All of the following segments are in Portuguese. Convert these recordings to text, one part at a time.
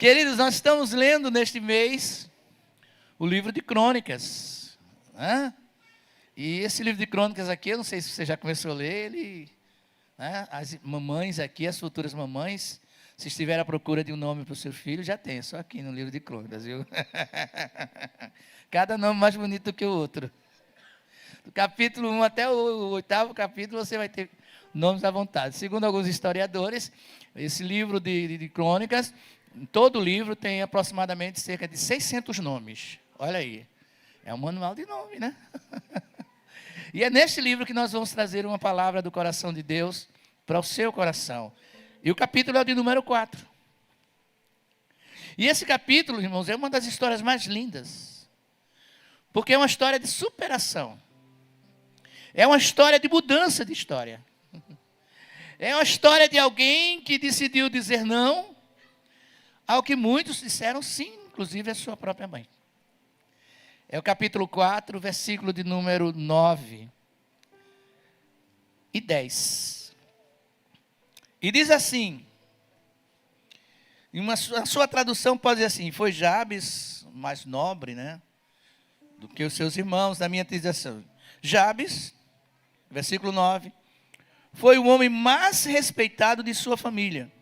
Queridos, nós estamos lendo neste mês o livro de Crônicas, né? E esse livro de Crônicas aqui, eu não sei se você já começou a ler ele, né? As mamães aqui, as futuras mamães, se estiver à procura de um nome para o seu filho, já tem, só aqui no livro de Crônicas, viu? Cada nome mais bonito do que o outro. Do capítulo 1 até o 8º capítulo, você vai ter nomes à vontade. Segundo alguns historiadores, esse livro de Crônicas, todo o livro tem aproximadamente cerca de 600 nomes. Olha aí, é um manual de nome, né? E é neste livro que nós vamos trazer uma palavra do coração de Deus para o seu coração. E o capítulo é o de número 4. E esse capítulo, irmãos, é uma das histórias mais lindas. Porque é uma história de superação. É uma história de mudança de história. É uma história de alguém que decidiu dizer não ao que muitos disseram sim, inclusive a sua própria mãe. É o capítulo 4, versículo de número 9 e 10. E diz assim, a sua tradução pode dizer assim, foi Jabes mais nobre, né, do que os seus irmãos, na minha tradução. Jabes, versículo 9, foi o homem mais respeitado de sua família.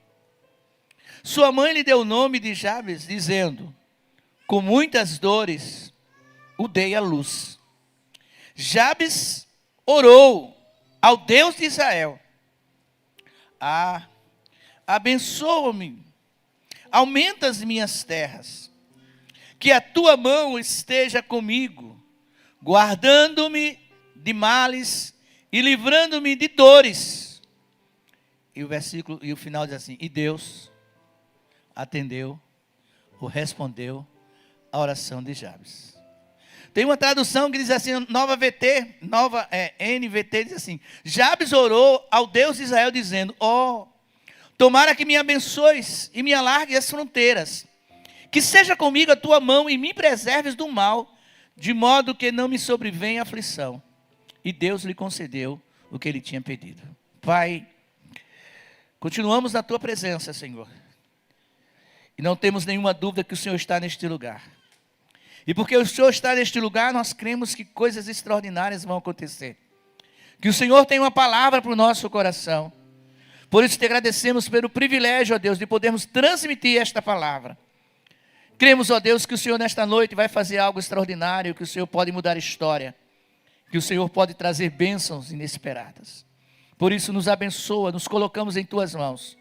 Sua mãe lhe deu o nome de Jabes, dizendo, com muitas dores o dei à luz. Jabes orou ao Deus de Israel. Abençoa-me, aumenta as minhas terras, que a tua mão esteja comigo, guardando-me de males e livrando-me de dores. E o final diz assim, e Deus atendeu, ou respondeu a oração de Jabes. Tem uma tradução que diz assim, NVT diz assim, Jabes orou ao Deus de Israel dizendo, tomara que me abençoes e me alargue as fronteiras, que seja comigo a tua mão e me preserves do mal, de modo que não me sobrevenha aflição. E Deus lhe concedeu o que ele tinha pedido. Pai, continuamos na tua presença, Senhor. E não temos nenhuma dúvida que o Senhor está neste lugar. E porque o Senhor está neste lugar, nós cremos que coisas extraordinárias vão acontecer. Que o Senhor tem uma palavra para o nosso coração. Por isso te agradecemos pelo privilégio, ó Deus, de podermos transmitir esta palavra. Cremos, ó Deus, que o Senhor nesta noite vai fazer algo extraordinário, que o Senhor pode mudar a história, que o Senhor pode trazer bênçãos inesperadas. Por isso nos abençoa, nos colocamos em tuas mãos.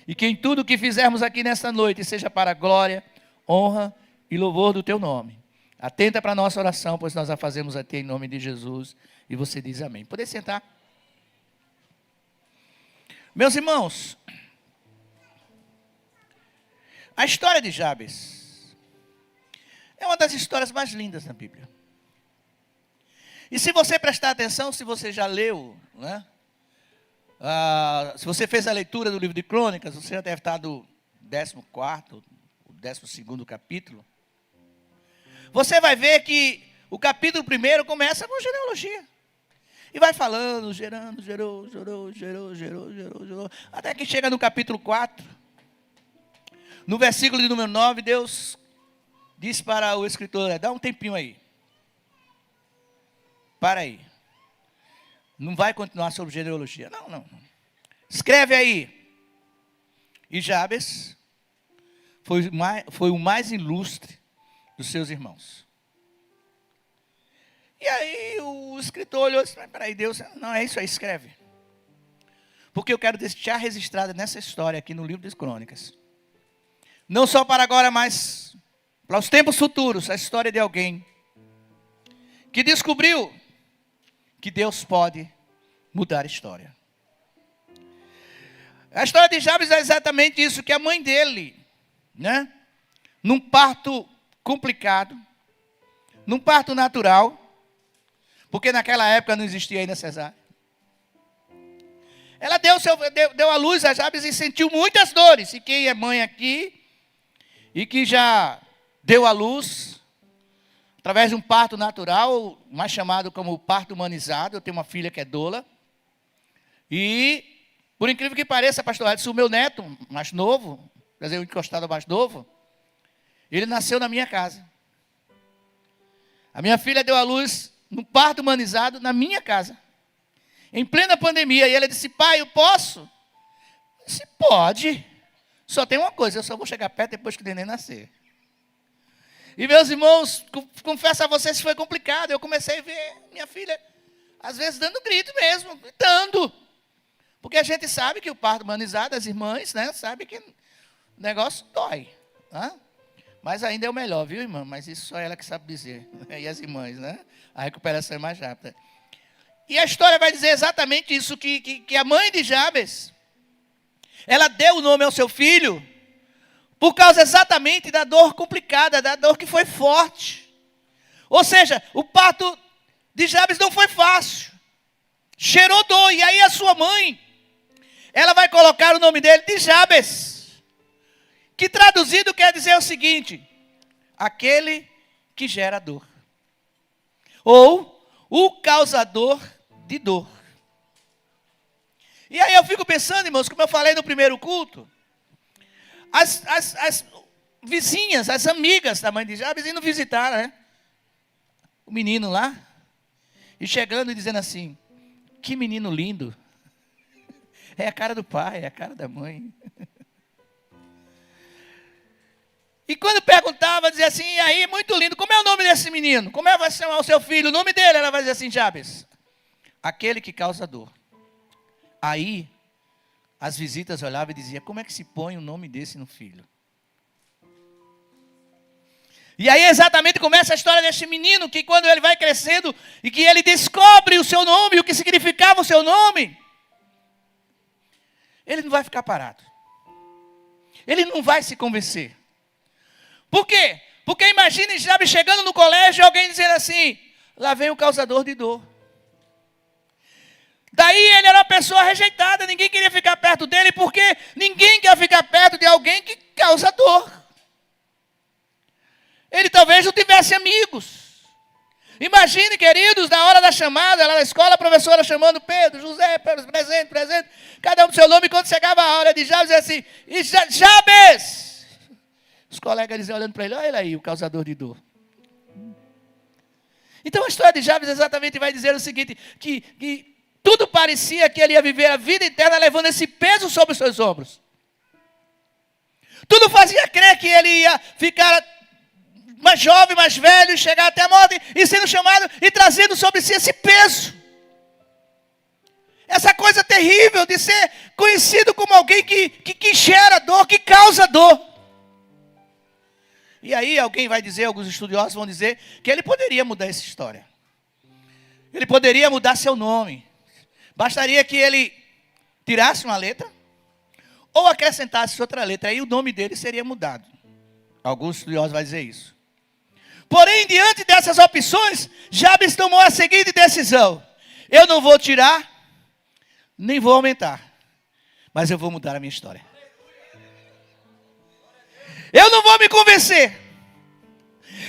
E que em tudo que fizermos aqui nesta noite, seja para a glória, honra e louvor do teu nome. Atenta para a nossa oração, pois nós a fazemos a ti em nome de Jesus. E você diz amém. Pode sentar. Meus irmãos, a história de Jabes é uma das histórias mais lindas da Bíblia. E se você prestar atenção, se você já leu, né? Se você fez a leitura do livro de Crônicas, você já deve estar do 14º, o 12º capítulo. Você vai ver que o capítulo 1 começa com genealogia. E vai falando, gerou, até que chega no capítulo 4. No versículo de número 9, Deus diz para o escritor, dá um tempinho aí. Para aí. Não vai continuar sobre genealogia. Não. Escreve aí. E Jabes foi o mais ilustre dos seus irmãos. E aí o escritor olhou e disse, peraí, Deus, não é isso aí, escreve. Porque eu quero deixar registrada nessa história aqui no livro das Crônicas. Não só para agora, mas para os tempos futuros, a história de alguém que descobriu que Deus pode mudar a história. A história de Jabes é exatamente isso, que a mãe dele, né, num parto complicado, num parto natural, porque naquela época não existia ainda cesárea. Ela deu à luz a Jabes e sentiu muitas dores. E quem é mãe aqui, e que já deu à luz, através de um parto natural, mais chamado como parto humanizado, eu tenho uma filha que é doula, e, por incrível que pareça, pastor Edson, o meu neto mais novo, quer dizer, o encostado mais novo, Ele nasceu na minha casa. A minha filha deu à luz no parto humanizado na minha casa. Em plena pandemia. E ela disse, pai, eu posso? Eu disse, pode. Só tem uma coisa, eu só vou chegar perto depois que o neném nascer. E meus irmãos, confesso a vocês que foi complicado. Eu comecei a ver minha filha, às vezes, dando grito mesmo, gritando. Porque a gente sabe que o parto humanizado, as irmãs, né, sabe que o negócio dói. Né? Mas ainda é o melhor, viu, irmã? Mas isso só ela que sabe dizer. E as irmãs, né? A recuperação é mais rápida. E a história vai dizer exatamente isso, que a mãe de Jabes, ela deu o nome ao seu filho por causa exatamente da dor complicada, da dor que foi forte. Ou seja, o parto de Jabes não foi fácil. Cheirou dor. E aí a sua mãe, ela vai colocar o nome dele de Jabes, que traduzido quer dizer o seguinte: aquele que gera dor. Ou o causador de dor. E aí eu fico pensando, irmãos, como eu falei no primeiro culto, as vizinhas, as amigas da mãe de Jabes indo visitar, né, o menino lá, e chegando e dizendo assim, que menino lindo, é a cara do pai, é a cara da mãe. E quando perguntava, dizia assim, e aí, muito lindo, como é o nome desse menino? Como é que vai chamar o seu filho? O nome dele, ela vai dizer assim, Jabes, aquele que causa dor. Aí, as visitas olhavam e diziam, como é que se põe o nome desse no filho? E aí exatamente começa a história desse menino, que quando ele vai crescendo, e que ele descobre o seu nome, o que significava o seu nome, ele não vai ficar parado. Ele não vai se convencer. Por quê? Porque imagine Jabes chegando no colégio e alguém dizendo assim, lá vem o causador de dor. Daí ele era uma pessoa rejeitada, ninguém queria ficar perto dele, porque ninguém quer ficar perto de alguém que causa dor. Ele talvez não tivesse amigos. Imagine, queridos, na hora da chamada, lá na escola, a professora chamando Pedro, José, presente, cada um do seu nome, e quando chegava a hora de Jabes, dizia assim, Jabes! Os colegas diziam, olhando para ele, olha ele aí, o causador de dor. Então a história de Jabes exatamente vai dizer o seguinte, que tudo parecia que ele ia viver a vida inteira levando esse peso sobre os seus ombros. Tudo fazia crer que ele ia ficar mais jovem, mais velho, chegar até a morte e sendo chamado e trazendo sobre si esse peso. Essa coisa terrível de ser conhecido como alguém que gera dor, que causa dor. E aí alguém vai dizer, alguns estudiosos vão dizer, que ele poderia mudar essa história. Ele poderia mudar seu nome. Bastaria que ele tirasse uma letra ou acrescentasse outra letra. Aí o nome dele seria mudado. Alguns estudiosos vão dizer isso. Porém, diante dessas opções, Jabes tomou a seguinte decisão. Eu não vou tirar, nem vou aumentar. Mas eu vou mudar a minha história. Eu não vou me convencer.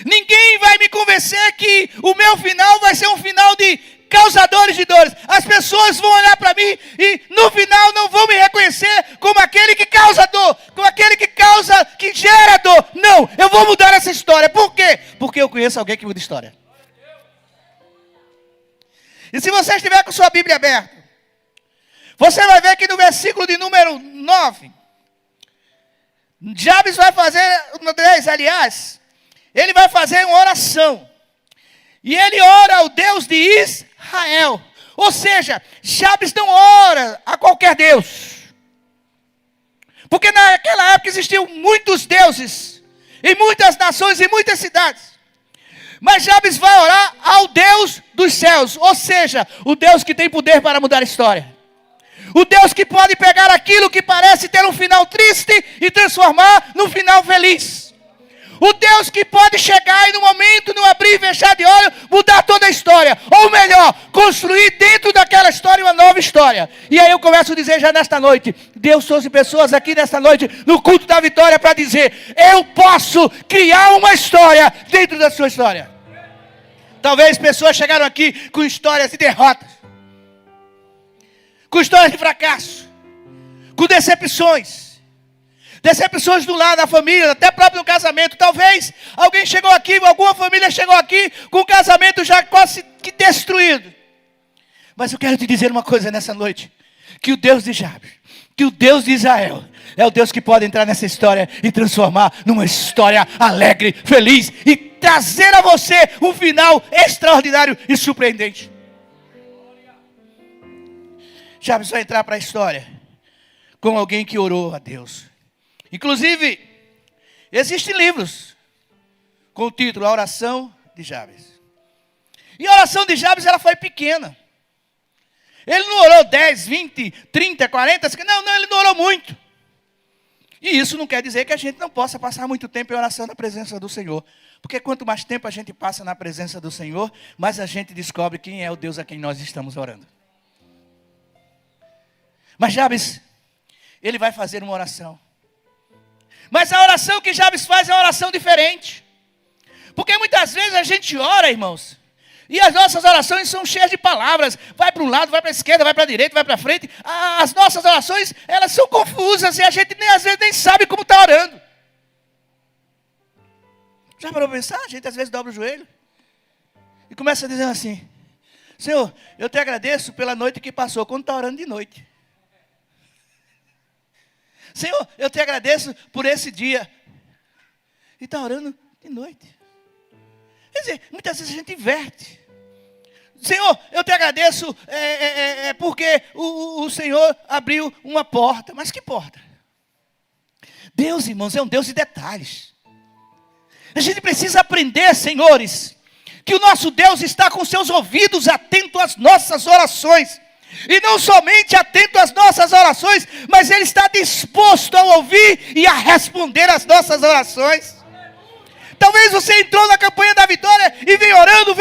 Ninguém vai me convencer que o meu final vai ser um final de causadores de dores. As pessoas vão olhar para mim e no final não vão me reconhecer como aquele que causa dor, como aquele que gera dor. Não, eu vou mudar essa história. Por quê? Porque eu conheço alguém que muda história. E se você estiver com sua Bíblia aberta, você vai ver que no versículo de número 9, Jabes vai fazer, no 10, aliás, ele vai fazer uma oração. E ele ora ao Deus de Israel. Ou seja, Jabes não ora a qualquer Deus. Porque naquela época existiam muitos deuses, em muitas nações, em muitas cidades. Mas Jabes vai orar ao Deus dos céus. Ou seja, o Deus que tem poder para mudar a história. O Deus que pode pegar aquilo que parece ter um final triste e transformar num final feliz. O Deus que pode chegar e no momento, no abrir e fechar de olho, mudar toda a história. Ou melhor, construir dentro daquela história uma nova história. E aí eu começo a dizer já nesta noite, Deus trouxe pessoas aqui nesta noite, no culto da vitória, para dizer, eu posso criar uma história dentro da sua história. Talvez pessoas chegaram aqui com histórias de derrotas, com histórias de fracasso, com decepções. Decepções do lar, da família, até próprio no casamento. Talvez alguém chegou aqui, alguma família chegou aqui com o casamento já quase que destruído. Mas eu quero te dizer uma coisa nessa noite. Que o Deus de Jabes, que o Deus de Israel, é o Deus que pode entrar nessa história e transformar numa história alegre, feliz e trazer a você um final extraordinário e surpreendente. Jabes vai entrar para a história como alguém que orou a Deus. Inclusive, existem livros com o título A Oração de Jabes. E a oração de Jabes, ela foi pequena. Ele não orou 10, 20, 30, 40, não, ele não orou muito. E isso não quer dizer que a gente não possa passar muito tempo em oração na presença do Senhor. Porque quanto mais tempo a gente passa na presença do Senhor, mais a gente descobre quem é o Deus a quem nós estamos orando. Mas Jabes, ele vai fazer uma oração. Mas a oração que Jabes faz é uma oração diferente. Porque muitas vezes a gente ora, irmãos, e as nossas orações são cheias de palavras. Vai para um lado, vai para a esquerda, vai para a direita, vai para frente. As nossas orações, elas são confusas e a gente às vezes nem sabe como está orando. Já parou para pensar? A gente às vezes dobra o joelho e começa dizendo assim: Senhor, eu te agradeço pela noite que passou, quando está orando de noite. Senhor, eu te agradeço por esse dia. E está orando de noite. Quer dizer, muitas vezes a gente inverte. Senhor, eu te agradeço porque o Senhor abriu uma porta. Mas que porta? Deus, irmãos, é um Deus de detalhes. A gente precisa aprender, senhores, que o nosso Deus está com seus ouvidos atentos às nossas orações. E não somente atento às nossas orações, mas Ele está disposto a ouvir e a responder às nossas orações. Talvez você entrou na campanha da vitória e vem orando,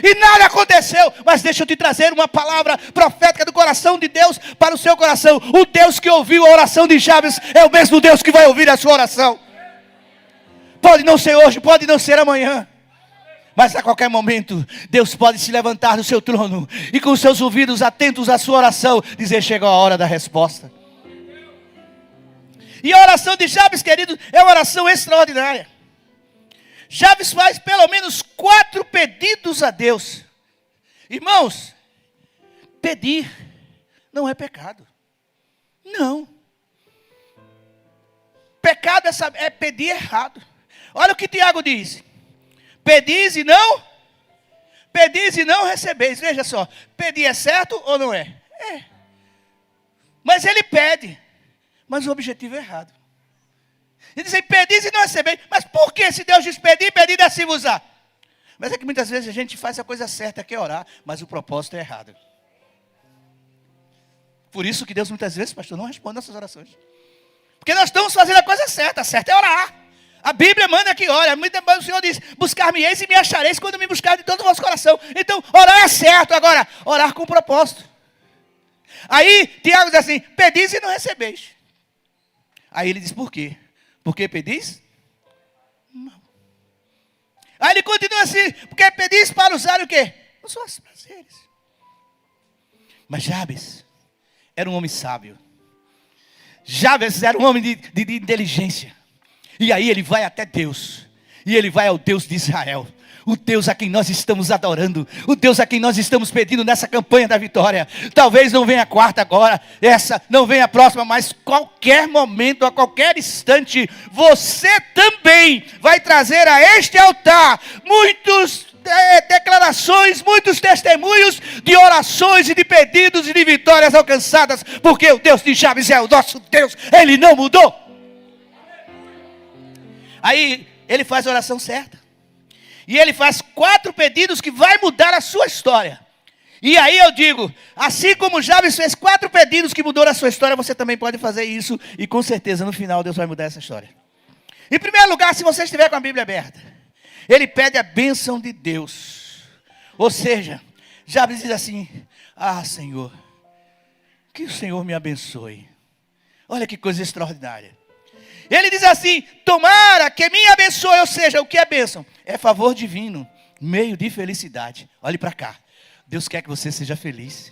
e nada aconteceu. Mas deixa eu te trazer uma palavra profética do coração de Deus para o seu coração. O Deus que ouviu a oração de Jabes é o mesmo Deus que vai ouvir a sua oração. Pode não ser hoje, pode não ser amanhã. Mas a qualquer momento, Deus pode se levantar do seu trono e com os seus ouvidos atentos à sua oração, dizer: chegou a hora da resposta. E a oração de Jabes, querido, é uma oração extraordinária. Jabes faz pelo menos 4 pedidos a Deus. Irmãos, pedir não é pecado. Não. Pecado é pedir errado. Olha o que Tiago diz. Pedis e não recebeis. Veja só, pedir é certo ou não é? É. Mas ele pede, mas o objetivo é errado. Ele diz: pedis e não recebeis. Mas por que se Deus diz pedir, pedir dá-se-vos-á? Mas é que muitas vezes a gente faz a coisa certa, que é orar, mas o propósito é errado. Por isso que Deus muitas vezes, pastor, não responde nossas orações. Porque nós estamos fazendo a coisa certa é orar. A Bíblia manda que ore. O Senhor diz: buscar-me-eis e me achareis quando me buscar de todo o vosso coração. Então, orar é certo. Agora, orar com propósito. Aí, Tiago diz assim: pedis e não recebeis. Aí ele diz: por quê? Porque pedis? Não. Aí ele continua assim: porque pedis para usar o quê? Os vossos prazeres. Mas Jabes era um homem sábio. Jabes era um homem de inteligência. E aí ele vai até Deus. E ele vai ao Deus de Israel. O Deus a quem nós estamos adorando. O Deus a quem nós estamos pedindo nessa campanha da vitória. Talvez não venha a quarta agora. Essa não venha a próxima. Mas qualquer momento, a qualquer instante, você também vai trazer a este altar muitos declarações, muitos testemunhos de orações e de pedidos e de vitórias alcançadas. Porque o Deus de Jabes é o nosso Deus. Ele não mudou. Aí ele faz a oração certa. E ele faz 4 pedidos que vai mudar a sua história. E aí eu digo, assim como Jabes fez 4 pedidos que mudou a sua história, você também pode fazer isso. E com certeza no final Deus vai mudar essa história. Em primeiro lugar, se você estiver com a Bíblia aberta, ele pede a bênção de Deus. Ou seja, Jabes diz assim: ah, Senhor, que o Senhor me abençoe. Olha que coisa extraordinária. Ele diz assim: tomara que me abençoe. Ou seja, o que é bênção? É favor divino, meio de felicidade. Olhe para cá. Deus quer que você seja feliz.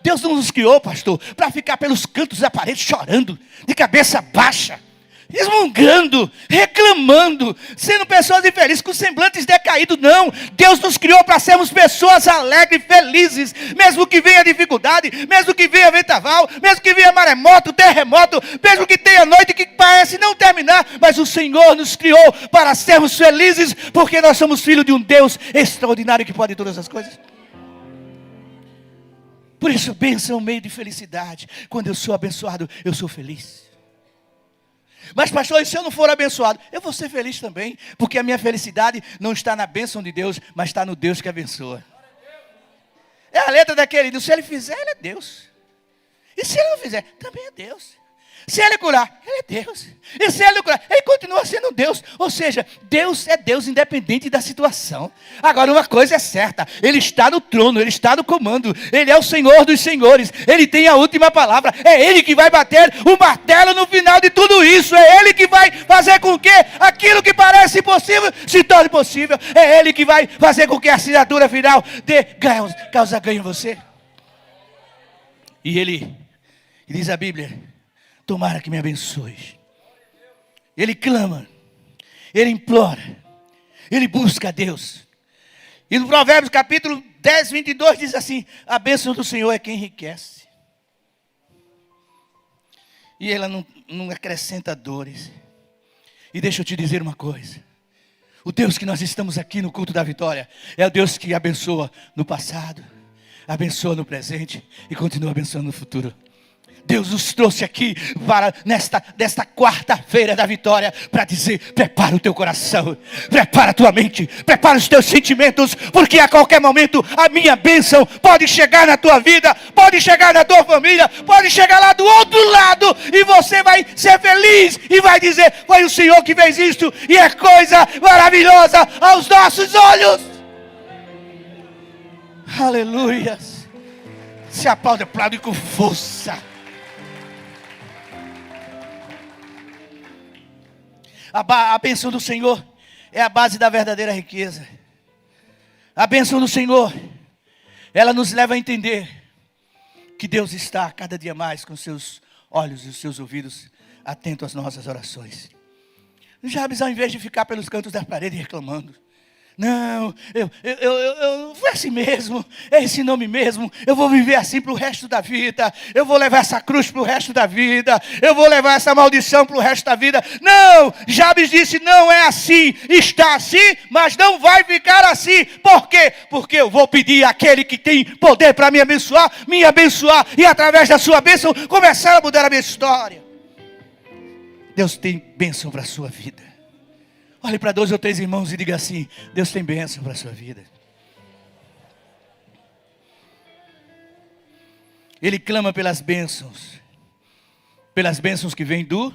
Deus não nos criou, pastor, para ficar pelos cantos da parede chorando, de cabeça baixa, resmungando, reclamando, sendo pessoas infelizes, com semblantes decaídos. Não, Deus nos criou para sermos pessoas alegres, felizes, mesmo que venha dificuldade, mesmo que venha vendaval, mesmo que venha maremoto, terremoto, mesmo que tenha noite que parece não terminar, mas o Senhor nos criou para sermos felizes, porque nós somos filhos de um Deus extraordinário que pode todas as coisas. Por isso, bênção é um meio de felicidade. Quando eu sou abençoado, eu sou feliz. Mas pastor, e se eu não for abençoado? Eu vou ser feliz também, porque a minha felicidade não está na bênção de Deus, mas está no Deus que abençoa. É a letra daquele hino: se Ele fizer, Ele é Deus. E se Ele não fizer, também é Deus. Se Ele curar, Ele é Deus. E se Ele não curar, Ele continua sendo Deus. Ou seja, Deus é Deus independente da situação. Agora, uma coisa é certa: Ele está no trono, Ele está no comando. Ele é o Senhor dos senhores. Ele tem a última palavra. É Ele que vai bater o martelo no final de tudo isso. É Ele que vai fazer com que aquilo que parece impossível se torne possível. É Ele que vai fazer com que a assinatura final causa ganho em você. E Ele, diz a Bíblia, tomara que me abençoe. Ele clama, ele implora, ele busca a Deus. E no Provérbios capítulo 10, 22 diz assim: a bênção do Senhor é quem enriquece. E ela não acrescenta dores. E deixa eu te dizer uma coisa: o Deus que nós estamos aqui no culto da vitória é o Deus que abençoa no passado, abençoa no presente e continua abençoando no futuro. Deus nos trouxe aqui para nesta quarta-feira da vitória para dizer: prepara o teu coração, prepara a tua mente, prepara os teus sentimentos, porque a qualquer momento a minha bênção pode chegar na tua vida, pode chegar na tua família, pode chegar lá do outro lado, e você vai ser feliz e vai dizer: foi o Senhor que fez isto, e é coisa maravilhosa aos nossos olhos. Aleluia. Se aplaude com força. A bênção do Senhor é a base da verdadeira riqueza. A bênção do Senhor, ela nos leva a entender que Deus está cada dia mais com seus olhos e os seus ouvidos atento às nossas orações. Jabes, ao invés de ficar pelos cantos da parede reclamando: não, foi assim mesmo, é esse nome mesmo, eu vou viver assim para o resto da vida, eu vou levar essa cruz para o resto da vida, eu vou levar essa maldição para o resto da vida. Não, Jabes disse: não é assim, está assim, mas não vai ficar assim. Por quê? Porque eu vou pedir àquele que tem poder para me abençoar, e através da sua bênção começar a mudar a minha história. Deus tem bênção para a sua vida. Olhe para 2 ou 3 irmãos e diga assim: Deus tem bênção para a sua vida. Ele clama pelas bênçãos que vêm do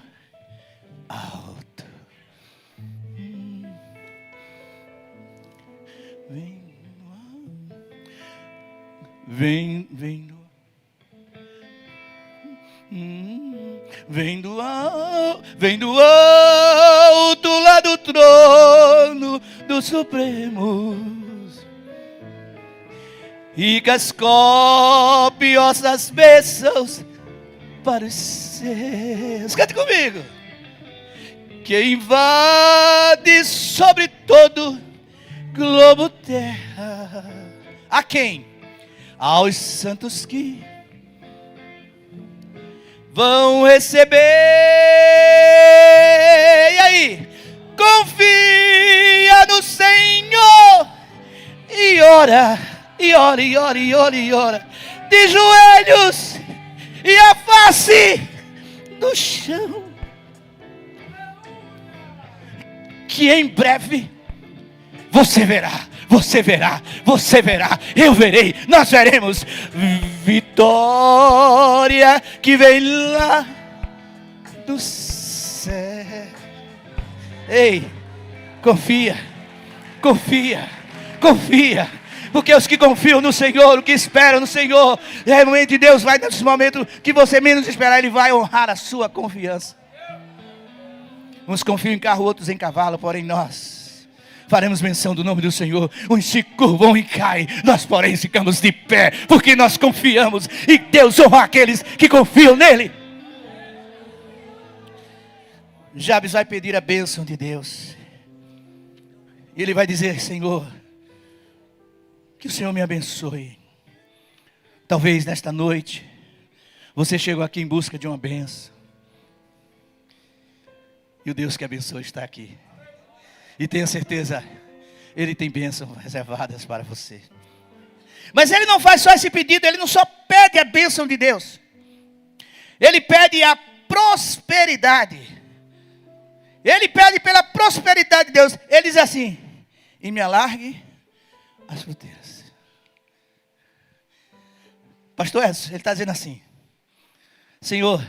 alto. Vem do alto lá do trono dos supremos, ricas copiosas bênçãos para os seus. Cante comigo. Que invade sobre todo globo terra. A quem? Aos santos que vão receber. E aí? Confia no Senhor e ora, de joelhos e a face no chão, que em breve você verá, eu verei, nós veremos vitória que vem lá do céu. Ei, confia, porque os que confiam no Senhor, os que esperam no Senhor, realmente Deus vai, nesse momento que você menos esperar, Ele vai honrar a sua confiança. Uns confiam em carro, outros em cavalo, porém nós faremos menção do nome do Senhor. Uns se curvam e caem, nós porém ficamos de pé, porque nós confiamos, e Deus honra aqueles que confiam nele. Jabes vai pedir a bênção de Deus. Ele vai dizer: Senhor, que o Senhor me abençoe. Talvez nesta noite você chegou aqui em busca de uma bênção, e o Deus que abençoa está aqui. E tenha certeza, Ele tem bênçãos reservadas para você. Mas Ele não faz só esse pedido, Ele não só pede a bênção de Deus, Ele pede a prosperidade. Ele pede pela prosperidade de Deus. Ele diz assim: e me alargue as fronteiras. Pastor Edson, ele está dizendo assim: Senhor,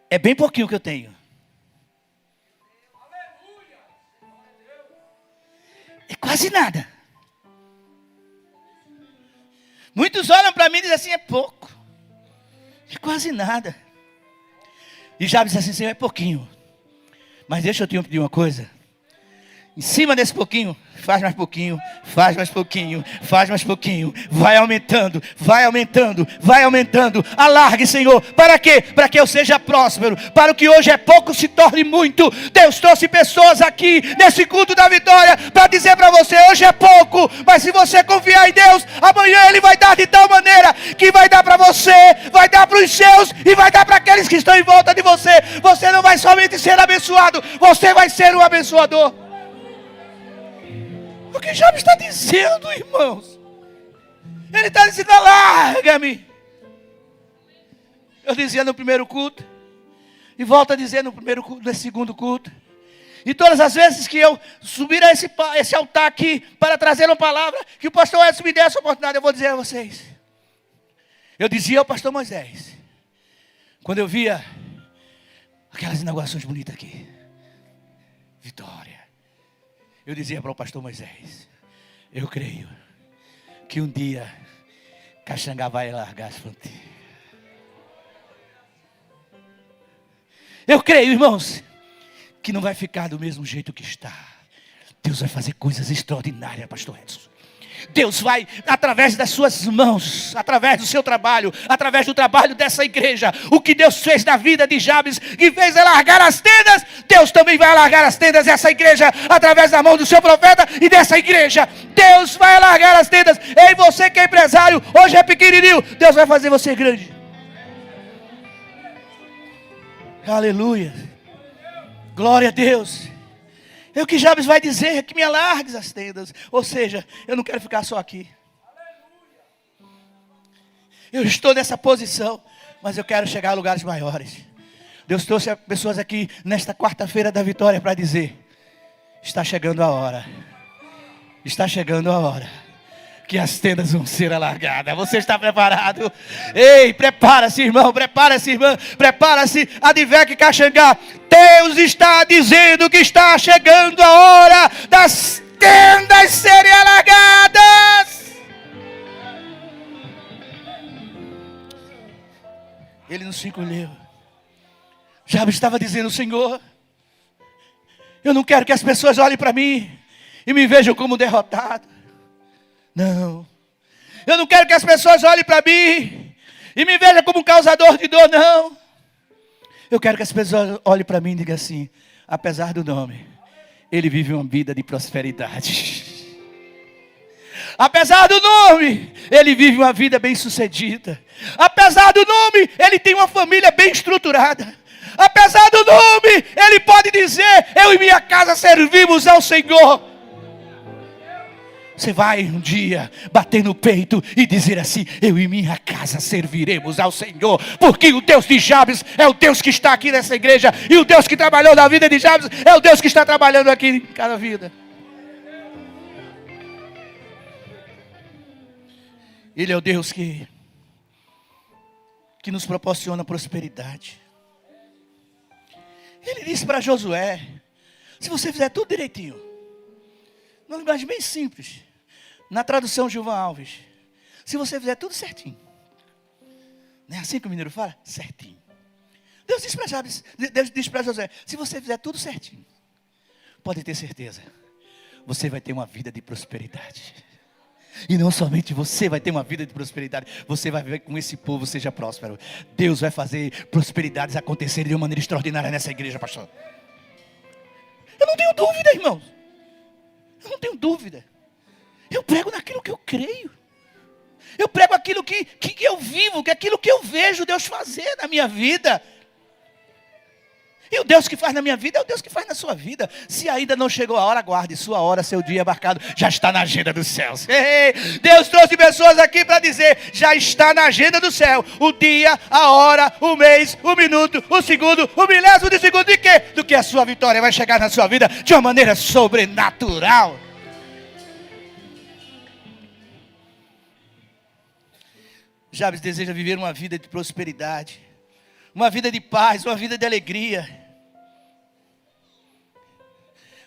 é bem pouquinho que eu tenho. É quase nada. Muitos olham para mim e dizem assim: é pouco. É quase nada. E Jabes diz assim: Senhor, é pouquinho. Mas deixa eu te pedir uma coisa. Em cima desse pouquinho, faz mais pouquinho, faz mais pouquinho, faz mais pouquinho. Vai aumentando, vai aumentando, vai aumentando. Alargue, Senhor. Para quê? Para que eu seja próspero. Para o que hoje é pouco se torne muito. Deus trouxe pessoas aqui nesse culto da vitória para dizer para você: hoje é pouco, mas se você confiar em Deus, amanhã Ele vai dar de tal maneira que vai dar para você, vai dar para os seus e vai dar para aqueles que estão em volta de você. Você não vai somente ser abençoado, você vai ser um abençoador. O que Jabes está dizendo, irmãos? Ele está dizendo: alarga-me. Eu dizia no primeiro culto, e volto a dizer no primeiro culto, no segundo culto, e todas as vezes que eu subir a esse altar aqui para trazer uma palavra, que o pastor Edson me dê essa oportunidade, eu vou dizer a vocês. Eu dizia ao pastor Moisés, quando eu via aquelas inaugurações bonitas aqui, Vitória, eu dizia para o pastor Moisés: eu creio que um dia Caxangá vai largar as fronteiras. Eu creio, irmãos, que não vai ficar do mesmo jeito que está. Deus vai fazer coisas extraordinárias, pastor Edson. Deus vai, através das suas mãos, através do seu trabalho, através do trabalho dessa igreja, o que Deus fez na vida de Jabes, que fez alargar as tendas, Deus também vai alargar as tendas dessa igreja, através da mão do seu profeta e dessa igreja. Deus vai alargar as tendas. Ei, você que é empresário, hoje é pequenininho, Deus vai fazer você grande. Aleluia. Glória a Deus. O que Jabes vai dizer é que me alargues as tendas. Ou seja, eu não quero ficar só aqui. Eu estou nessa posição, mas eu quero chegar a lugares maiores. Deus trouxe pessoas aqui nesta quarta-feira da vitória para dizer: está chegando a hora. Está chegando a hora que as tendas vão ser alargadas. Você está preparado? Ei, prepara-se, irmão, prepara-se, irmã, prepara-se, Advec Caxangá. Deus está dizendo que está chegando a hora das tendas serem alargadas. Ele não se encolheu. Jabes estava dizendo: Senhor, eu não quero que as pessoas olhem para mim e me vejam como derrotado. Não. Eu não quero que as pessoas olhem para mim e me vejam como um causador de dor, não. Eu quero que as pessoas olhem para mim e digam assim: apesar do nome, ele vive uma vida de prosperidade. Apesar do nome, ele vive uma vida bem sucedida. Apesar do nome, ele tem uma família bem estruturada. Apesar do nome, ele pode dizer: eu e minha casa servimos ao Senhor. Você vai um dia bater no peito e dizer assim: eu e minha casa serviremos ao Senhor, porque o Deus de Jabes é o Deus que está aqui nessa igreja, e o Deus que trabalhou na vida de Jabes é o Deus que está trabalhando aqui em cada vida. Ele é o Deus que nos proporciona prosperidade. Ele disse para Josué: se você fizer tudo direitinho, numa linguagem bem simples, na tradução Gilvan Alves, se você fizer tudo certinho, não é assim que o mineiro fala? Certinho. Deus disse para Josué: se você fizer tudo certinho, pode ter certeza, você vai ter uma vida de prosperidade. E não somente você vai ter uma vida de prosperidade, você vai ver com esse povo seja próspero. Deus vai fazer prosperidades acontecerem de uma maneira extraordinária nessa igreja, pastor. Eu não tenho dúvida, irmãos. Eu não tenho dúvida. Eu prego naquilo que eu creio. Eu prego aquilo que eu vivo, que aquilo que eu vejo Deus fazer na minha vida. E o Deus que faz na minha vida é o Deus que faz na sua vida. Se ainda não chegou a hora, aguarde. Sua hora, seu dia marcado, já está na agenda dos céus. Deus trouxe pessoas aqui para dizer, já está na agenda do céu. O dia, a hora, o mês, o minuto, o segundo, o milésimo de segundo de quê? Do que a sua vitória vai chegar na sua vida de uma maneira sobrenatural. Jabes deseja viver uma vida de prosperidade, uma vida de paz, uma vida de alegria.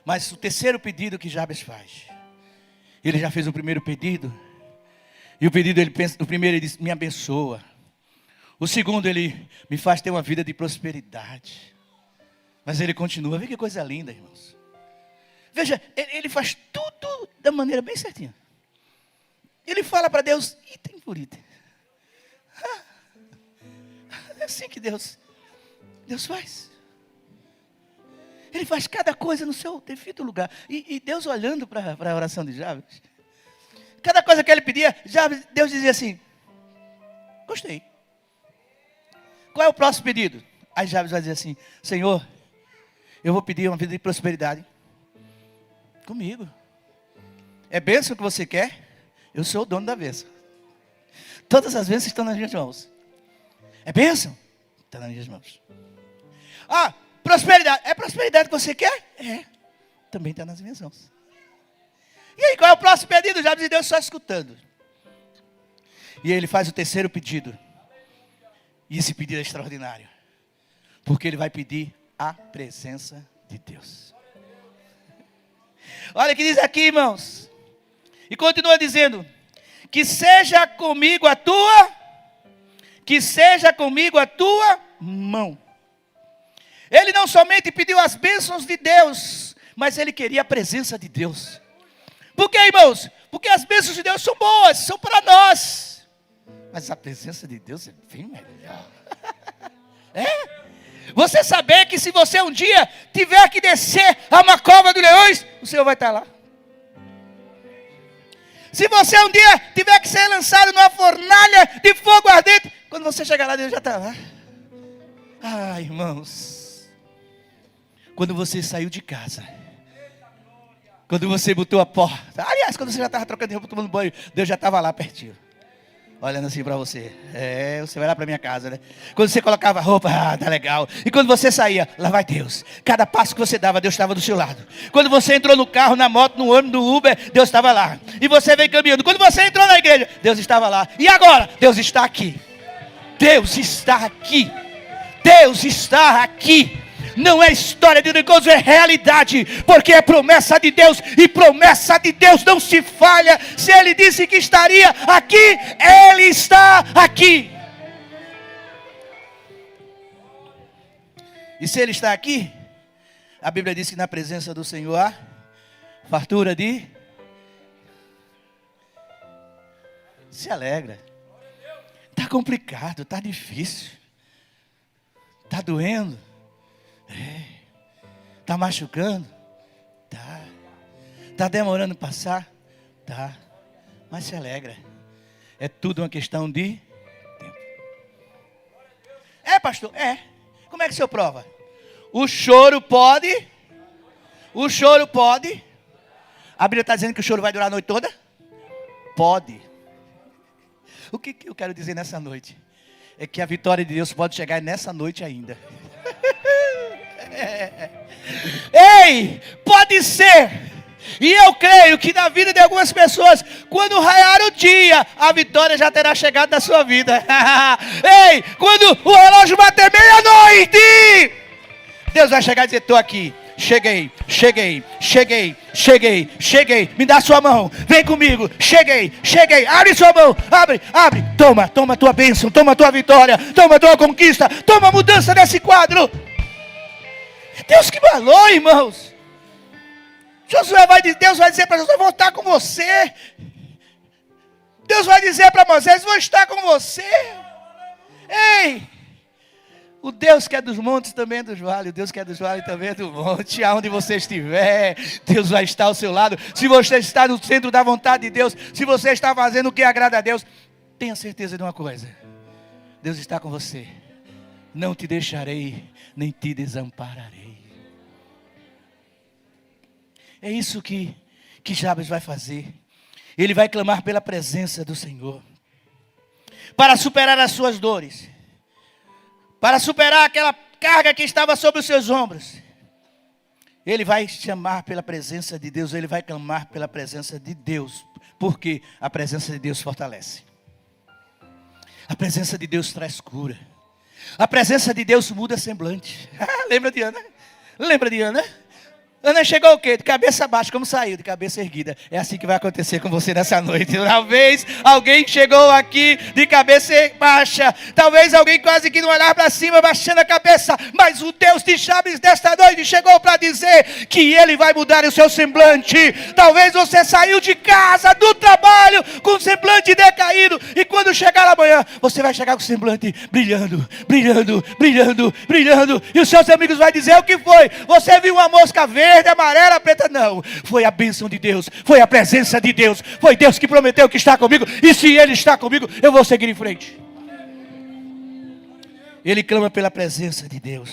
Mas o terceiro pedido que Jabes faz, ele já fez o primeiro pedido, e o pedido ele pensa, o primeiro ele diz, me abençoa. O segundo ele me faz ter uma vida de prosperidade. Mas ele continua, vê que coisa linda, irmãos. Veja, ele faz tudo da maneira bem certinha. Ele fala para Deus, item por item. É assim que Deus faz. Ele faz cada coisa no seu devido lugar. E Deus olhando para a oração de Jabes, cada coisa que ele pedia, Deus dizia assim, gostei. Qual é o próximo pedido? Aí Jabes vai dizer assim, Senhor, eu vou pedir uma vida de prosperidade comigo. É bênção que você quer? Eu sou o dono da bênção. Todas as bênçãos estão nas minhas mãos. É bênção? Está nas minhas mãos. Ah, prosperidade. É prosperidade que você quer? É. Também está nas minhas mãos. E aí, qual é o próximo pedido? Já Deus só escutando. E aí ele faz o terceiro pedido. E esse pedido é extraordinário. Porque ele vai pedir a presença de Deus. Olha o que diz aqui, irmãos. E continua dizendo, que seja comigo a tua mão. Ele não somente pediu as bênçãos de Deus, mas ele queria a presença de Deus. Por quê, irmãos? Porque as bênçãos de Deus são boas, são para nós. Mas a presença de Deus é bem melhor. É? Você saber que se você um dia tiver que descer a uma cova dos leões, o Senhor vai estar lá. Se você um dia tiver que ser lançado numa fornalha de fogo ardente, quando você chegar lá, Deus já está lá. Ah, irmãos, quando você saiu de casa, quando você botou a porta, aliás, quando você já estava trocando de roupa, tomando banho, Deus já estava lá pertinho, olhando assim para você. Você vai lá para minha casa, né? Quando você colocava a roupa, tá legal. E quando você saía, lá vai Deus. Cada passo que você dava, Deus estava do seu lado. Quando você entrou no carro, na moto, no ônibus, no Uber, Deus estava lá. E você veio caminhando. Quando você entrou na igreja, Deus estava lá. E agora? Deus está aqui. Deus está aqui. Deus está aqui. Não é história de negócio, é realidade, porque é promessa de Deus, e promessa de Deus não se falha. Se Ele disse que estaria aqui, Ele está aqui. E se Ele está aqui, a Bíblia diz que na presença do Senhor há fartura de... Se alegra. Está complicado, está difícil, está doendo. Está machucando? Está demorando passar? Tá. Mas se alegra. É tudo uma questão de tempo. É, pastor? É. Como é que o senhor prova? O choro pode. A Bíblia está dizendo que o choro vai durar a noite toda? Pode. O que eu quero dizer nessa noite? É que a vitória de Deus pode chegar nessa noite ainda. Ei, pode ser. E eu creio que na vida de algumas pessoas, quando raiar o dia, a vitória já terá chegado na sua vida. Ei, quando o relógio bater meia-noite, Deus vai chegar e dizer, estou aqui. Cheguei. Me dá sua mão. Vem comigo. Cheguei. Abre sua mão. Abre. Toma a tua bênção. Toma a tua vitória. Toma a tua conquista. Toma a mudança desse quadro. Deus que falou, irmãos. Deus vai dizer para Josué, eu vou estar com você. Deus vai dizer para Moisés, vou estar com você. Ei, o Deus que é dos montes também é dos vales. O Deus que é dos vales também é do monte. Aonde você estiver, Deus vai estar ao seu lado. Se você está no centro da vontade de Deus, se você está fazendo o que agrada a Deus, tenha certeza de uma coisa: Deus está com você. Não te deixarei, nem te desampararei. É isso que Jabes vai fazer. Ele vai clamar pela presença do Senhor, para superar as suas dores, para superar aquela carga que estava sobre os seus ombros. Ele vai chamar pela presença de Deus, ele vai clamar pela presença de Deus, porque a presença de Deus fortalece. A presença de Deus traz cura. A presença de Deus muda semblante. Lembra de Ana? Lembra de Ana? Ana chegou o quê? De cabeça baixa, como saiu? De cabeça erguida. É assim que vai acontecer com você nessa noite. Talvez alguém chegou aqui de cabeça baixa. Talvez alguém quase que não olhar para cima, baixando a cabeça. Mas o Deus de Jabes desta noite chegou para dizer que Ele vai mudar o seu semblante. Talvez você saiu de casa, do trabalho, com o semblante decaído. E quando chegar amanhã, você vai chegar com o semblante brilhando, brilhando, brilhando, brilhando. E os seus amigos vão dizer: o que foi? Você viu uma mosca verde, amarela, preta? Não, foi a bênção de Deus, foi a presença de Deus, foi Deus que prometeu que está comigo, e se Ele está comigo, eu vou seguir em frente. Ele clama pela presença de Deus.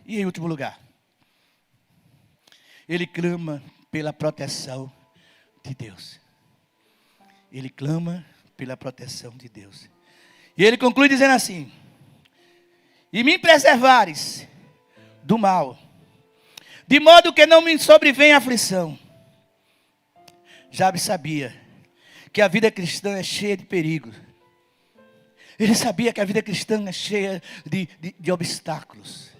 E em último lugar, ele clama pela proteção de Deus. Ele clama pela proteção de Deus. E ele conclui dizendo assim: e me preservares do mal, de modo que não me sobrevenha aflição. Jabes sabia que a vida cristã é cheia de perigos. Ele sabia que a vida cristã é cheia de obstáculos.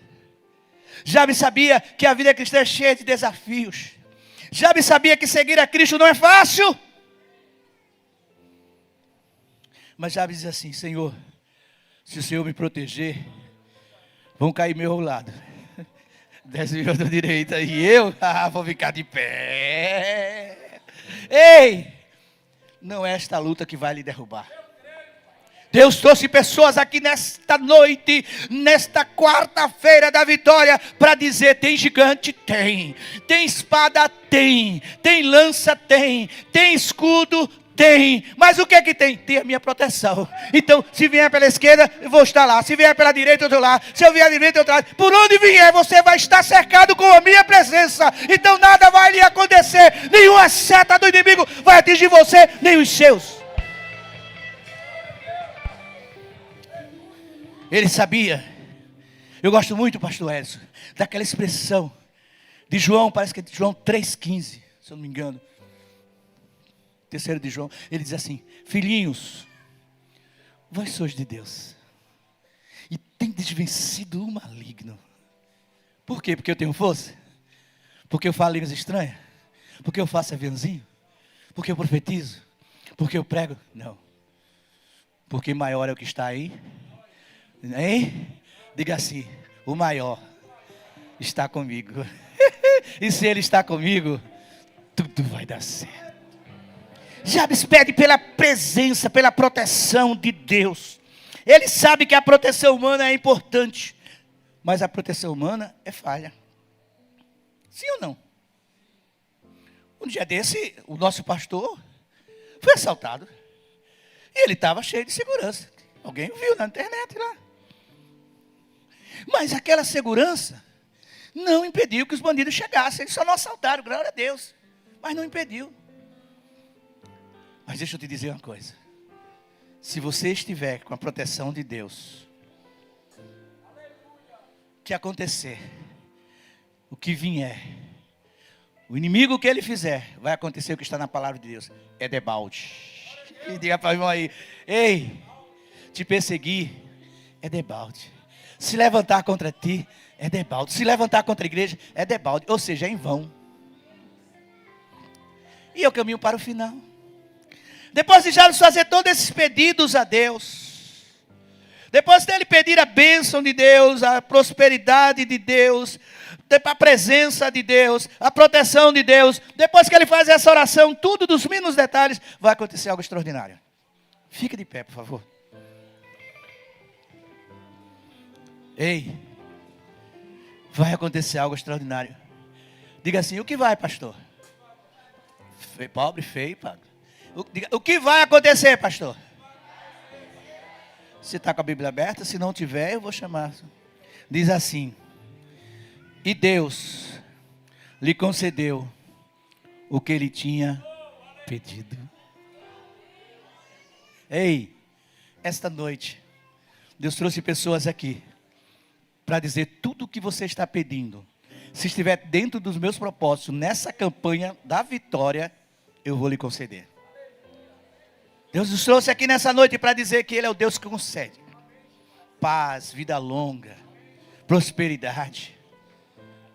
Jabes sabia que a vida cristã é cheia de desafios. Jabes sabia que seguir a Cristo não é fácil. Mas Jabes diz assim: Senhor, se o Senhor me proteger, vão cair meu lado. 10 mil da direita e eu vou ficar de pé. Ei, não é esta luta que vai lhe derrubar. Deus trouxe pessoas aqui nesta noite, nesta quarta-feira da vitória, para dizer: tem gigante? Tem. Tem espada? Tem. Tem lança? Tem. Tem escudo? Tem, mas o que é que tem? Tem a minha proteção. Então, se vier pela esquerda, eu vou estar lá. Se vier pela direita, eu estou lá. Se eu vier à direita, eu estou lá. Por onde vier, você vai estar cercado com a minha presença. Então, nada vai lhe acontecer. Nenhuma seta do inimigo vai atingir você, nem os seus. Ele sabia. Eu gosto muito, pastor Edson, daquela expressão de João, parece que é João 3,15, se eu não me engano. Terceiro de João, ele diz assim: filhinhos, vós sois de Deus, e tendes vencido o maligno. Por quê? Porque eu tenho força? Porque eu falo línguas estranhas? Porque eu faço aviãozinho? Porque eu profetizo? Porque eu prego? Não. Porque maior é o que está aí. Hein? Diga assim: o maior está comigo. E se Ele está comigo, tudo vai dar certo. Jabes pede pela presença, pela proteção de Deus. Ele sabe que a proteção humana é importante, mas a proteção humana é falha. Sim ou não? Um dia desse, o nosso pastor foi assaltado. E ele estava cheio de segurança. Alguém viu na internet lá. Mas aquela segurança não impediu que os bandidos chegassem. Eles só não assaltaram, glória a Deus. Mas não impediu. Mas deixa eu te dizer uma coisa: se você estiver com a proteção de Deus, o que acontecer, o que vier, o inimigo que ele fizer, vai acontecer o que está na palavra de Deus: é debalde. E diga para o irmão aí: ei, te perseguir é debalde. Se levantar contra ti é debalde. Se levantar contra a igreja é debalde. Ou seja, é em vão. E eu caminho para o final. Depois de Jabes fazer todos esses pedidos a Deus, Depois dele pedir a bênção de Deus, a prosperidade de Deus, a presença de Deus, a proteção de Deus, depois que ele faz essa oração, tudo dos mínimos detalhes, vai acontecer algo extraordinário. Fique de pé, por favor. Ei, vai acontecer algo extraordinário. Diga assim, o que vai, pastor? Pobre, feio, pago. O que vai acontecer, pastor? Você está com a Bíblia aberta? Se não tiver, eu vou chamar. Diz assim: e Deus lhe concedeu o que ele tinha pedido. Ei, esta noite, Deus trouxe pessoas aqui para dizer tudo o que você está pedindo. Se estiver dentro dos meus propósitos, nessa campanha da vitória, eu vou lhe conceder. Deus nos trouxe aqui nessa noite para dizer que Ele é o Deus que concede paz, vida longa, prosperidade.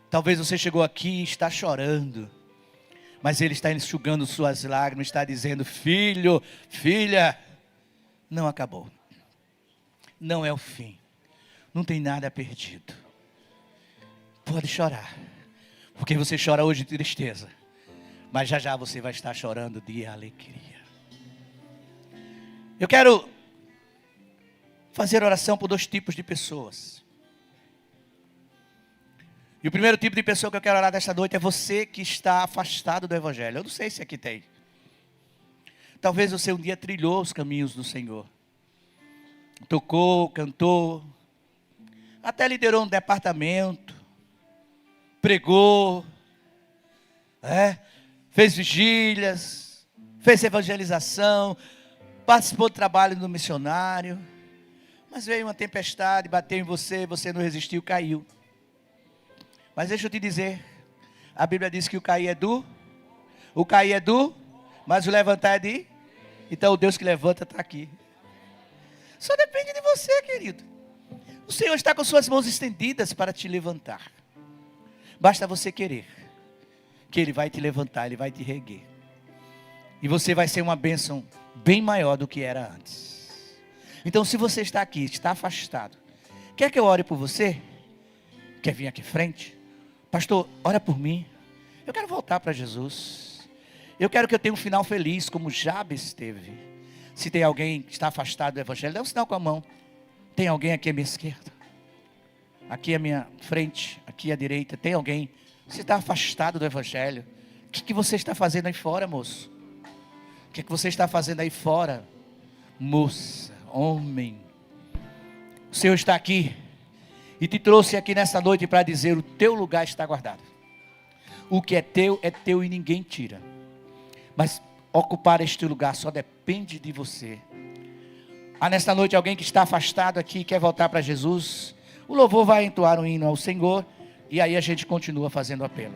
Talvez você chegou aqui e está chorando, mas Ele está enxugando suas lágrimas, está dizendo: filho, filha, não acabou. Não é o fim. Não tem nada perdido. Pode chorar, porque você chora hoje de tristeza, mas já já você vai estar chorando de alegria. Eu quero fazer oração por 2 tipos de pessoas. E o primeiro tipo de pessoa que eu quero orar desta noite é você que está afastado do Evangelho. Eu não sei se aqui tem. Talvez você um dia trilhou os caminhos do Senhor. Tocou, cantou, até liderou um departamento, pregou, fez vigílias, fez evangelização, participou do trabalho do missionário, mas veio uma tempestade, bateu em você, você não resistiu, caiu. Mas deixa eu te dizer, a Bíblia diz que o cair é do, mas o levantar é de, então o Deus que levanta está aqui. Só depende de você, querido. O Senhor está com suas mãos estendidas para te levantar. Basta você querer, que Ele vai te levantar, Ele vai te reerguer. E você vai ser uma bênção bem maior do que era antes. Então, se você está aqui, está afastado, quer que eu ore por você? Quer vir aqui frente? Pastor, ora por mim. Eu quero voltar para Jesus. Eu quero que eu tenha um final feliz, como Jabes teve. Se tem alguém que está afastado do Evangelho, dá um sinal com a mão. Tem alguém aqui à minha esquerda? Aqui à minha frente, aqui à direita, tem alguém? Você está afastado do Evangelho? O que você está fazendo aí fora, moço? O que você está fazendo aí fora? Moça, homem. O Senhor está aqui e te trouxe aqui nessa noite para dizer: o teu lugar está guardado. O que é teu e ninguém tira. Mas ocupar este lugar só depende de você. Há nesta noite alguém que está afastado aqui e quer voltar para Jesus. O louvor vai entoar um hino ao Senhor e aí a gente continua fazendo o apelo.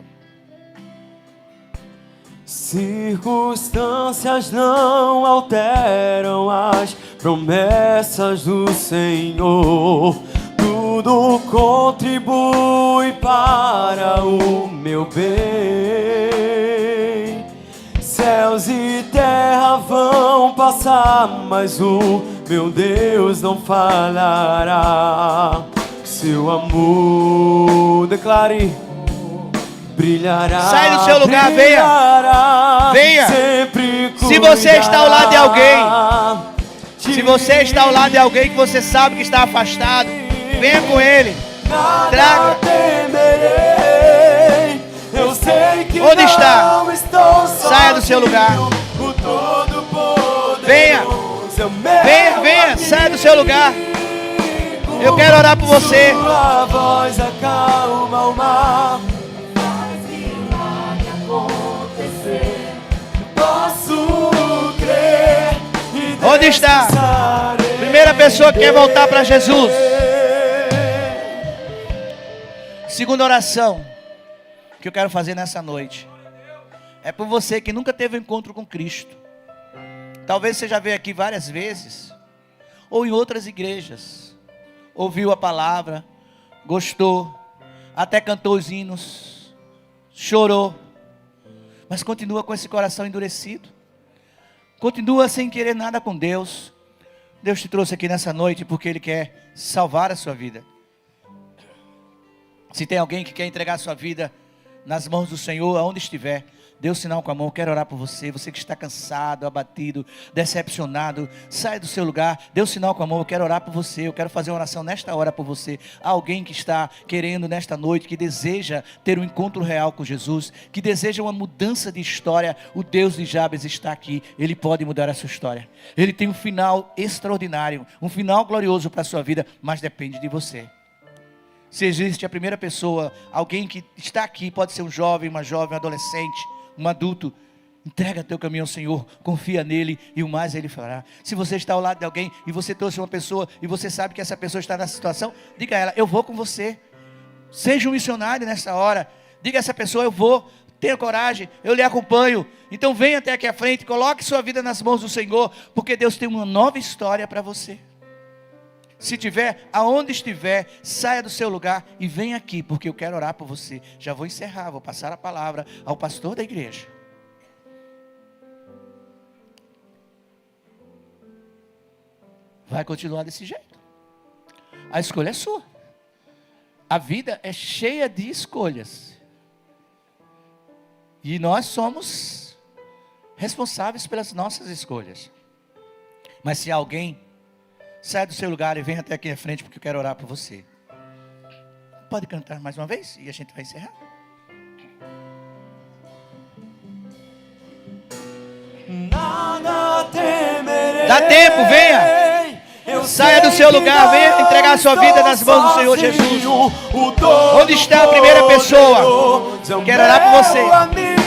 Circunstâncias não alteram as promessas do Senhor. Tudo contribui para o meu bem. Céus e terra vão passar, mas o meu Deus não falhará. Seu amor, declare, brilhará. Sai do seu lugar, venha. Venha. Se você está ao lado de alguém, se você está ao lado de alguém que você sabe que está afastado, venha com ele. Traga. Eu sei que onde está? não estou saia do seu lugar. Venha. Venha, saia do seu lugar. Eu quero orar por você. Sua voz acalma o mar. Faz milagre acontecer. Posso crer e onde está? Primeira pessoa que quer voltar para Jesus. Segunda oração que eu quero fazer nessa noite é por você que nunca teve um encontro com Cristo. Talvez você já veio aqui várias vezes, ou em outras igrejas, ouviu a palavra, gostou, até cantou os hinos, chorou, mas continua com esse coração endurecido, continua sem querer nada com Deus, Deus te trouxe aqui nessa noite porque Ele quer salvar a sua vida. Se tem alguém que quer entregar a sua vida nas mãos do Senhor, aonde estiver, dê um sinal com a mão. Eu quero orar por você. Você que está cansado, abatido, decepcionado, sai do seu lugar, dê um sinal com a mão. Eu quero orar por você. Eu quero fazer uma oração nesta hora por você. Alguém que está querendo nesta noite, que deseja ter um encontro real com Jesus, que deseja uma mudança de história. O Deus de Jabes está aqui. Ele pode mudar a sua história. Ele tem um final extraordinário, um final glorioso para a sua vida, mas depende de você. Se existe a primeira pessoa, alguém que está aqui, pode ser um jovem, um adolescente, um adulto, entrega teu caminho ao Senhor, confia nele e o mais Ele fará. Se você está ao lado de alguém e você trouxe uma pessoa e você sabe que essa pessoa está nessa situação, diga a ela, eu vou com você. Seja um missionário nessa hora. Diga a essa pessoa, eu vou, tenha coragem, eu lhe acompanho. Então venha até aqui à frente, coloque sua vida nas mãos do Senhor, porque Deus tem uma nova história para você. Se tiver, aonde estiver, saia do seu lugar e venha aqui, porque eu quero orar por você. Já vou encerrar, vou passar a palavra ao pastor da igreja. Vai continuar desse jeito. A escolha é sua. A vida é cheia de escolhas. E nós somos responsáveis pelas nossas escolhas. Mas se alguém sai do seu lugar e vem até aqui à frente, porque eu quero orar por você. Pode cantar mais uma vez e a gente vai encerrar. Nada temerei. Dá tempo, venha. Saia do seu lugar, venha entregar a sua vida nas mãos do Senhor Jesus. Onde está a primeira pessoa? Quero orar por você. Amigo,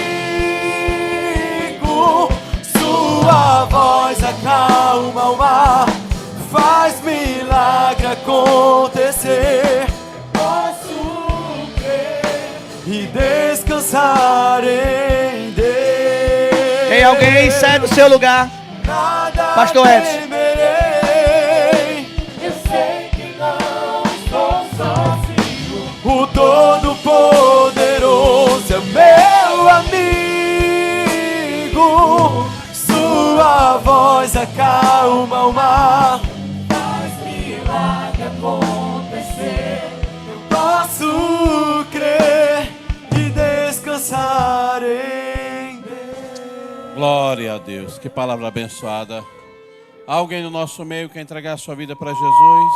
sua voz acalma o mar. Faz milagre acontecer. Posso crer e descansar em Deus. Tem alguém? Sai do seu lugar. Nada Pastor Edson. temerei. Eu sei que não estou sozinho. O Todo-Poderoso é meu amigo. Sua voz acalma o mar. Acontecer, eu posso crer e descansar em Deus. Glória a Deus, que palavra abençoada. Alguém no nosso meio quer entregar a sua vida para Jesus?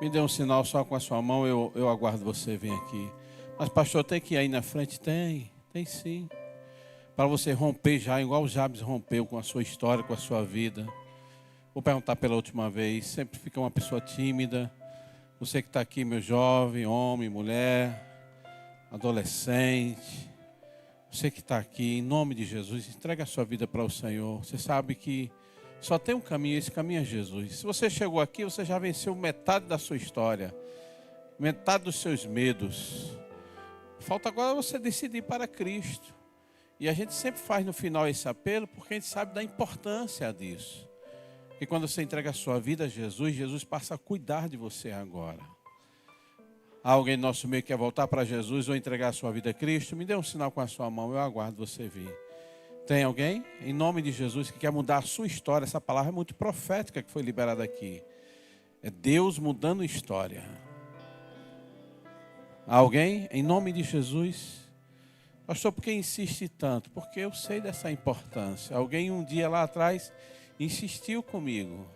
Me dê um sinal só com a sua mão, eu aguardo você vir aqui. Mas pastor, tem que ir aí na frente? Tem sim. Para você romper já, igual o Jabes rompeu com a sua história, com a sua vida. Vou perguntar pela última vez, sempre fica uma pessoa tímida. Você que está aqui, meu jovem, homem, mulher, adolescente. Você que está aqui, em nome de Jesus, entrega a sua vida para o Senhor. Você sabe que só tem um caminho, esse caminho é Jesus. Se você chegou aqui, você já venceu metade da sua história. Metade dos seus medos. Falta agora você decidir para Cristo. E a gente sempre faz no final esse apelo, porque a gente sabe da importância disso. E quando você entrega a sua vida a Jesus, Jesus passa a cuidar de você agora. Há alguém no nosso meio que quer voltar para Jesus ou entregar a sua vida a Cristo? Me dê um sinal com a sua mão, eu aguardo você vir. Tem alguém? Em nome de Jesus, que quer mudar a sua história. Essa palavra é muito profética que foi liberada aqui. É Deus mudando história. Há alguém? Em nome de Jesus. Pastor, por que insiste tanto? Porque eu sei dessa importância. Alguém um dia lá atrás insistiu comigo.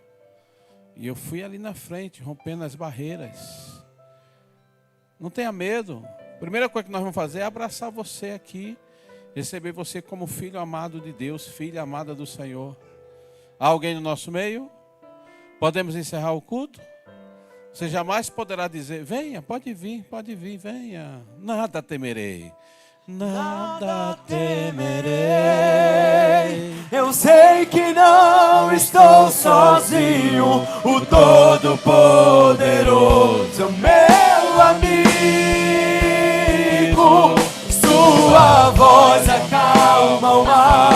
E eu fui ali na frente, rompendo as barreiras. Não tenha medo. A primeira coisa que nós vamos fazer é abraçar você aqui. Receber você como filho amado de Deus, filha amada do Senhor. Há alguém no nosso meio? Podemos encerrar o culto? Você jamais poderá dizer, venha, pode vir, venha. Nada temerei. Nada temerei. Eu sei que não estou sozinho. O Todo-Poderoso é meu amigo. Sua voz acalma o mar.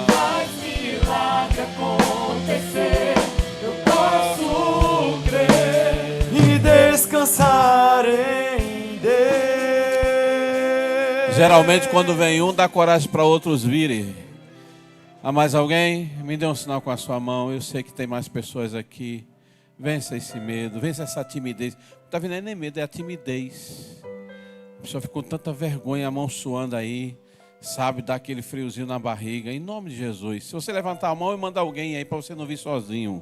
Faz milagre acontecer. Eu posso crer e descansar em Deus. Geralmente quando vem um, dá coragem para outros virem. Há mais alguém? Me dê um sinal com a sua mão. Eu sei que tem mais pessoas aqui. Vença esse medo, vença essa timidez. Não está vendo, nem medo, é a timidez. A pessoa fica com tanta vergonha, a mão suando aí, sabe, dá aquele friozinho na barriga. Em nome de Jesus. Se você levantar a mão e mandar alguém aí para você não vir sozinho.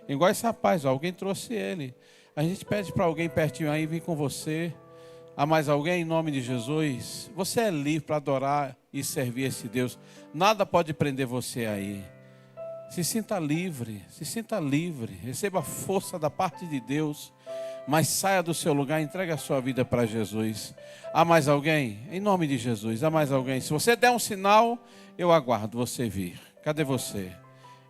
Igual esse rapaz, ó, alguém trouxe ele. A gente pede para alguém pertinho aí vir com você. Há mais alguém? Em nome de Jesus. Você é livre para adorar e servir esse Deus. Nada pode prender você aí. Se sinta livre, se sinta livre. Receba força da parte de Deus. Mas saia do seu lugar e entregue a sua vida para Jesus. Há mais alguém? Em nome de Jesus. Há mais alguém? Se você der um sinal, eu aguardo você vir. Cadê você?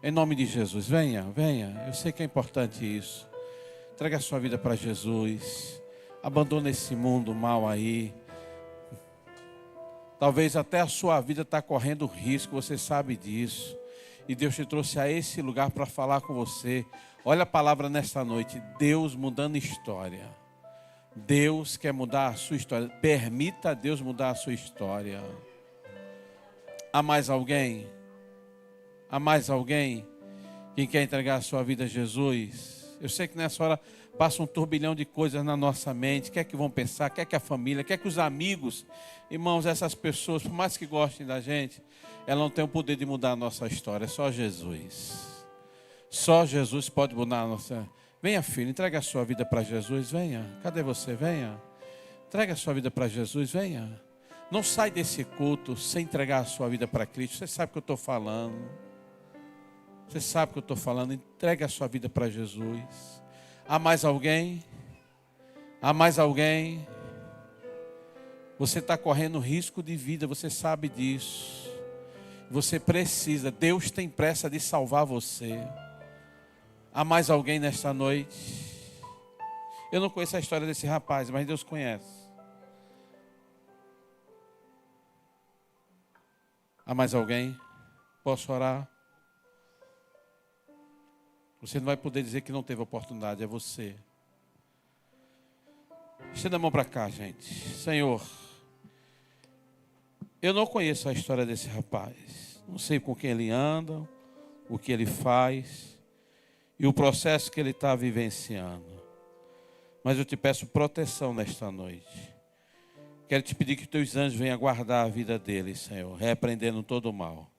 Em nome de Jesus. Venha, venha. Eu sei que é importante isso. Entregue a sua vida para Jesus. Abandone esse mundo mal aí. Talvez até a sua vida está correndo risco, você sabe disso. E Deus te trouxe a esse lugar para falar com você. Olha a palavra nesta noite. Deus mudando história. Deus quer mudar a sua história. Permita Deus mudar a sua história. Há mais alguém? Há mais alguém? Quem quer entregar a sua vida a Jesus? Eu sei que nessa hora passa um turbilhão de coisas na nossa mente. Quer que vão pensar? Quer que a família? Quer que os amigos? Irmãos, essas pessoas, por mais que gostem da gente, elas não têm o poder de mudar a nossa história. É só Jesus. Só Jesus pode mudar a nossa... Venha, filho, entregue a sua vida para Jesus. Venha. Cadê você? Venha. Entregue a sua vida para Jesus. Venha. Não sai desse culto sem entregar a sua vida para Cristo. Você sabe o que eu estou falando. Você sabe o que eu estou falando. Entregue a sua vida para Jesus. Há mais alguém? Há mais alguém? Você está correndo risco de vida, você sabe disso. Você precisa, Deus tem pressa de salvar você. Há mais alguém nesta noite? Eu não conheço a história desse rapaz, mas Deus conhece. Há mais alguém? Posso orar? Você não vai poder dizer que não teve oportunidade, é você. Estenda a mão para cá, gente. Senhor, eu não conheço a história desse rapaz. Não sei com quem ele anda, o que ele faz e o processo que ele está vivenciando. Mas eu te peço proteção nesta noite. Quero te pedir que teus anjos venham guardar a vida dele, Senhor, repreendendo todo o mal.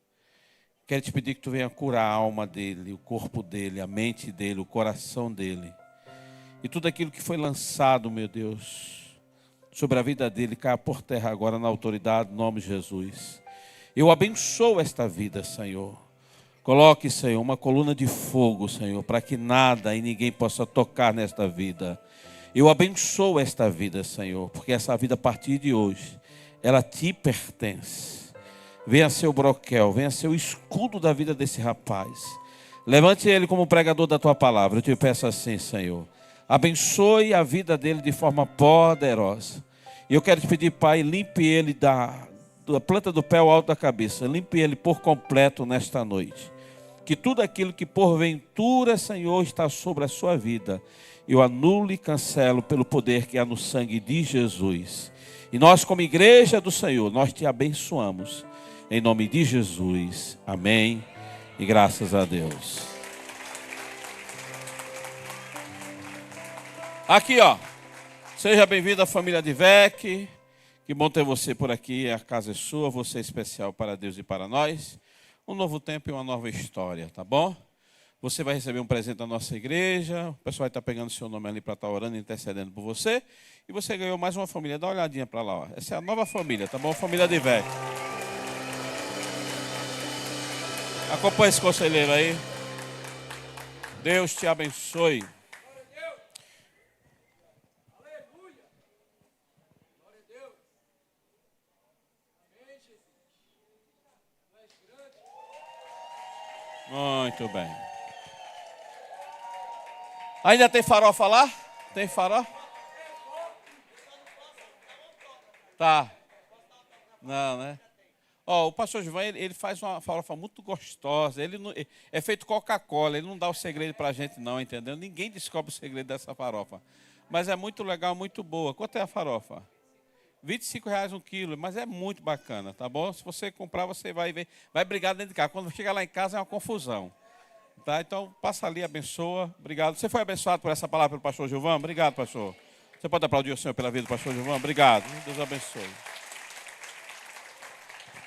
Quero te pedir que tu venha curar a alma dele, o corpo dele, a mente dele, o coração dele. E tudo aquilo que foi lançado, meu Deus, sobre a vida dele, caia por terra agora na autoridade, no nome de Jesus. Eu abençoo esta vida, Senhor. Coloque, Senhor, uma coluna de fogo, Senhor, para que nada e ninguém possa tocar nesta vida. Eu abençoo esta vida, Senhor, porque essa vida a partir de hoje, ela te pertence. Venha ser o broquel, venha ser o escudo da vida desse rapaz. Levante ele como pregador da tua palavra. Eu te peço assim, Senhor. Abençoe a vida dele de forma poderosa. E eu quero te pedir, Pai, limpe ele da planta do pé ao alto da cabeça. Limpe ele por completo nesta noite. Que tudo aquilo que porventura, Senhor, está sobre a sua vida, eu anulo e cancelo pelo poder que há no sangue de Jesus. E nós, como igreja do Senhor, nós te abençoamos. Em nome de Jesus. Amém. E graças a Deus. Aqui, ó. Seja bem-vindo à família de Vec. Que bom ter você por aqui. A casa é sua. Você é especial para Deus e para nós. Um novo tempo e uma nova história, tá bom? Você vai receber um presente da nossa igreja. O pessoal vai estar pegando seu nome ali para estar orando e intercedendo por você. E você ganhou mais uma família. Dá uma olhadinha para lá, ó. Essa é a nova família, tá bom? Família de Vec. Acompanhe esse conselheiro aí. Deus te abençoe. Muito bem. Ainda tem farofa lá? Tem farofa? Tá. Não, né? Ó, o pastor João, ele faz uma farofa muito gostosa. Ele não, é feito Coca-Cola, ele não dá o segredo pra gente não, entendeu? Ninguém descobre o segredo dessa farofa. Mas é muito legal, muito boa. Quanto é a farofa? R$ 25 um quilo, mas é muito bacana, tá bom? Se você comprar, você vai ver, vai brigar dentro de casa. Quando chegar lá em casa é uma confusão. Tá? Então, passa ali, abençoa. Obrigado. Você foi abençoado por essa palavra pelo pastor Gilvan? Obrigado, pastor. Você pode aplaudir o Senhor pela vida do pastor Gilvan? Obrigado. Deus abençoe.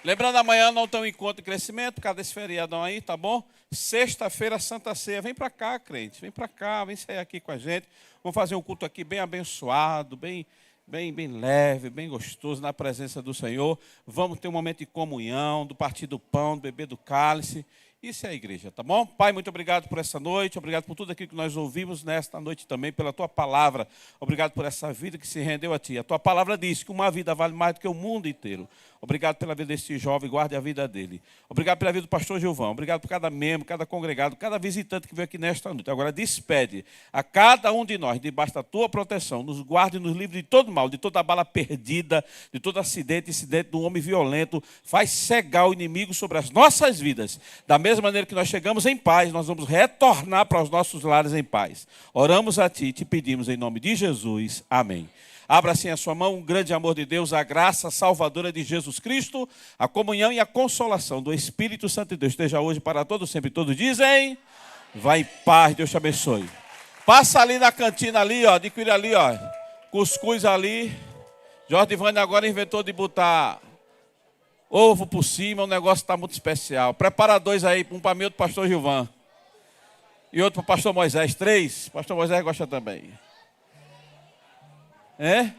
Lembrando, amanhã não tem um encontro de crescimento, por causa desse feriadão aí, tá bom? Sexta-feira, Santa Ceia. Vem para cá, crente. Vem para cá, vem sair aqui com a gente. Vamos fazer um culto aqui bem abençoado, bem leve, bem gostoso, na presença do Senhor. Vamos ter um momento de comunhão, do partir do pão, do beber do cálice. Isso é a igreja, tá bom? Pai, muito obrigado por essa noite, obrigado por tudo aquilo que nós ouvimos nesta noite também, pela Tua palavra. Obrigado por essa vida que se rendeu a Ti. A Tua palavra diz que uma vida vale mais do que o mundo inteiro. Obrigado pela vida desse jovem, guarde a vida dele. Obrigado pela vida do pastor Gilvão. Obrigado por cada membro, cada congregado, cada visitante que veio aqui nesta noite. Agora despede a cada um de nós, debaixo da Tua proteção. Nos guarde e nos livre de todo mal, de toda bala perdida, de todo acidente, incidente do homem violento. Faz cegar o inimigo sobre as nossas vidas. Da mesma maneira que nós chegamos em paz, nós vamos retornar para os nossos lares em paz. Oramos a Ti e te pedimos em nome de Jesus. Amém. Abra assim a sua mão, um grande amor de Deus, a graça salvadora de Jesus Cristo, a comunhão e a consolação do Espírito Santo de Deus esteja hoje para todos sempre. Todos dizem, vai em paz, Deus te abençoe. Passa ali na cantina ali, ó, adquire ali, ó, cuscuz ali. Jorge Ivane agora inventou de botar ovo por cima, o negócio está muito especial. Prepara 2 aí, um para mim, outro para o pastor Gilvan. E outro para o pastor Moisés, 3, pastor Moisés gosta também. É?